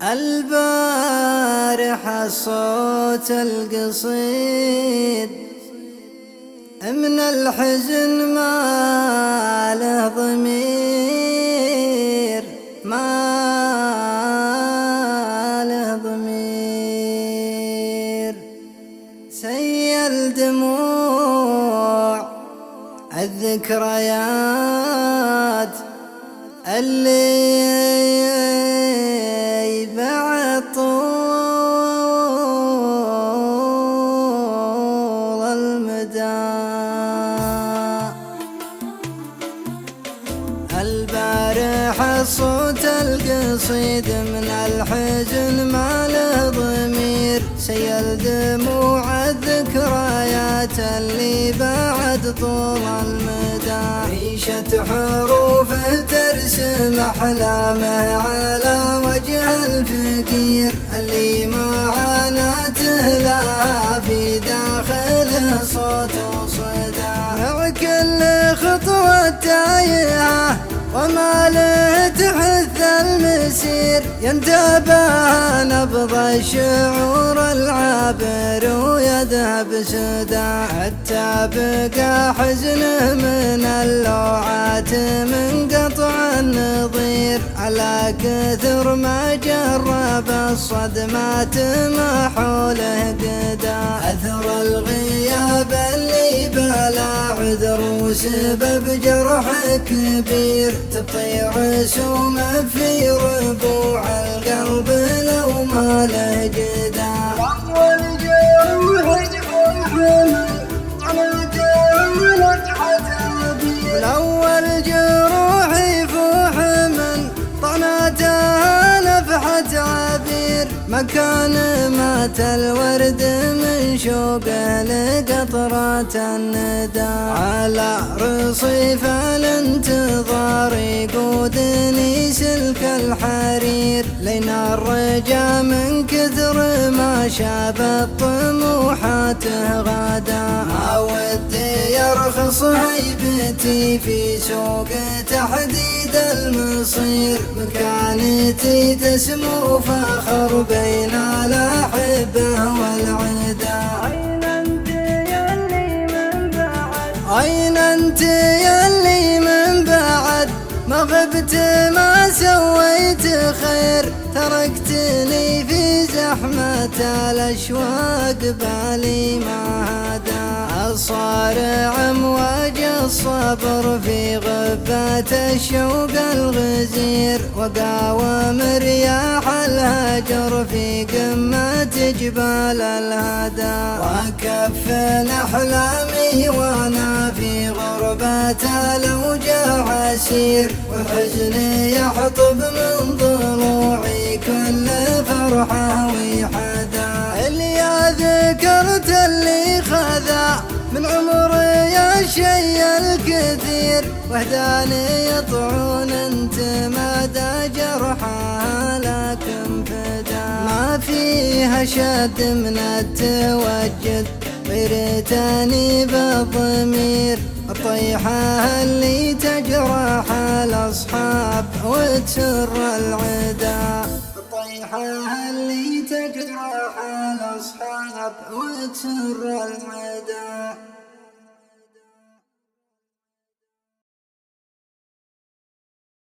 البارحة الصوت القصيد من الحزن ما له ضمير، ما له ضمير. سيل دموع الذكريات اللي بعد طول المدى. البارحة صوت القصيد من الحزن ما له ضمير، سيل دموع الذكريات اللي بعد طول المدى. ريشة حروف ترسم أحلامه على وجه الفقير اللي معاناته لها في داخله صوت وصدى. مع كل خطوة تايهة وما له تحث المسير، ينتابه نبض الشعور العابر ويذهب سدى. حتى بقى حزنه من اللوعات من قطع النظير، على كثر ما جرب الصدمات ما حوله قدا. أثر الغياب اللي بلا عذر وسبب جرح كبير، تبطي رسوم في ربوع القلب لو ما له جدا. والأول جروح يفوح من طناتها نفحة عبير، مكان مات الورد من شوقه لقطرات الندى. على رصيف الانتظار يقودني سلك الحرير، لين الرجا من كثر ما شابت طموحاته غدا. ما ودي يرخص هيبتي في سوق تحديد المصير، مكانتي تسمو فخر بين الأحبة والعدا. أين أنت يلي من بعد ما غبت ما سويت خير، تركتني في زحمة الأشواق بالي ما هدى. الصارع امواج الصبر في غبة الشوق الغزير، وقاوم رياح الهجر في قمة جبال الهدى. وأكفل أحلامي وأنا في غربة الأوجاع أسير، وحزني يحطب من ضلوعي كل فرحة وحدا. اللي ذكرت اللي خذا من عمري الشي الكثير، وهداني يطعون انت مدى جرحها لكن فدا. ما فيها شد من التوجد غيرتني بالضمير، الطيحة اللي تجرح الأصحاب وتسر العدا. الطيحة اللي تجرح الأصحاب وتسر العدا.